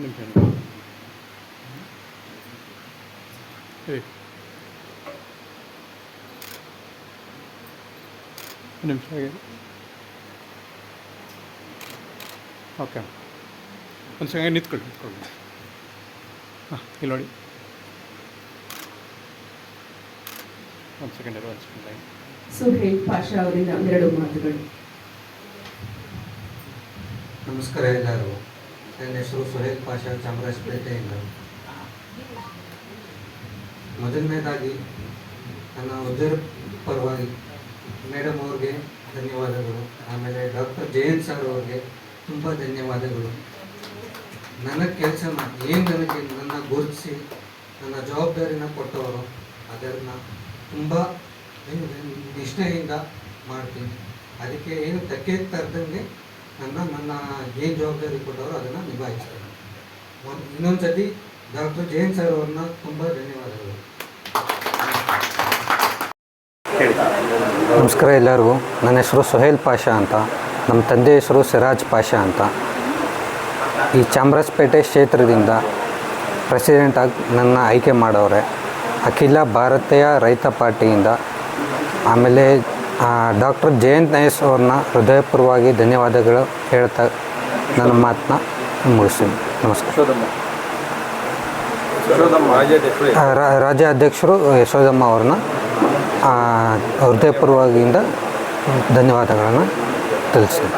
ನಿಮಿಷ ನಿಮಿಷ ಓಕೆ ಒಂದು ಸೆಕೆಂಡ್ ನಿಂತ್ಕೊಳ್ಳಿ ಹಾಂ ಇಲ್ಲಿ ನೋಡಿ ಒಂದು ಸೆಕೆಂಡ್ ಲೈನ್. ಸುಹೇಲ್ ಪಾಷಾ ಅವರಿಂದ ಒಂದೆರಡು ಮಾತುಗಳು. ನಮಸ್ಕಾರ ಎಲ್ಲರೂ. ನನ್ನ ಹೆಸರು ಸುಹೇಲ್ ಪಾಷಾ, ಚಾಮರಾಜಪೇಟೆಯಿಂದ. ಮೊದಲನೇದಾಗಿ ನನ್ನ ಉದ್ಯೋಗ ಪರವಾಗಿ ಮೇಡಮ್ ಅವ್ರಿಗೆ ಧನ್ಯವಾದಗಳು. ಆಮೇಲೆ ಡಾಕ್ಟರ್ ಜಯಂತ್ ಸರ್ ಅವ್ರಿಗೆ ತುಂಬ ಧನ್ಯವಾದಗಳು. ನನ್ನ ಕೆಲಸನ ಏನು ನನ್ನ ಗುರುತಿಸಿ ನನ್ನ ಜವಾಬ್ದಾರಿನ ಕೊಟ್ಟವರು, ಅದನ್ನು ತುಂಬ ನಿಷ್ಠೆಯಿಂದ ಮಾಡ್ತೀನಿ. ಅದಕ್ಕೆ ಏನು ಧಕ್ಕೆ ತರದಂಗೆ ನನ್ನ ಏನು ಜವಾಬ್ದಾರಿ ಕೊಟ್ಟವರು ಅದನ್ನು ನಿಭಾಯಿಸ್ತಾರೆ. ಇನ್ನೊಂದು ಸತಿ ಡಾಕ್ಟರ್ ಜಯಂತ್ ಸರ್ ಅವ್ರನ್ನ ತುಂಬ ಧನ್ಯವಾದಗಳು. ನಮಸ್ಕಾರ ಎಲ್ಲರಿಗೂ. ನನ್ನ ಹೆಸರು ಸುಹೇಲ್ ಪಾಷಾ ಅಂತ. ನಮ್ಮ ತಂದೆ ಹೆಸರು ಸಿರಾಜ್ ಪಾಷಾ ಅಂತ. ಈ ಚಾಮರಾಜಪೇಟೆ ಕ್ಷೇತ್ರದಿಂದ ಪ್ರೆಸಿಡೆಂಟಾಗಿ ನನ್ನ ಆಯ್ಕೆ ಮಾಡವ್ರೆ ಅಖಿಲ ಭಾರತೀಯ ರೈತ ಪಾರ್ಟಿಯಿಂದ. ಆಮೇಲೆ ಡಾಕ್ಟರ್ ಜಯಂತ್ ನಯಸ್ ಅವ್ರನ್ನ ಹೃದಯಪೂರ್ವವಾಗಿ ಧನ್ಯವಾದಗಳು ಹೇಳ್ತಾ ನನ್ನ ಮಾತನ್ನ ಮುಗಿಸ್ತೀನಿ. ನಮಸ್ಕಾರ. ರಾಜ್ಯಾಧ್ಯಕ್ಷರು ಯಶೋದಮ್ಮ ಅವ್ರನ್ನ ಹೃದಯಪೂರ್ವಕದಿಂದ ಧನ್ಯವಾದಗಳನ್ನು ತಿಳಿಸ್ತೀನಿ.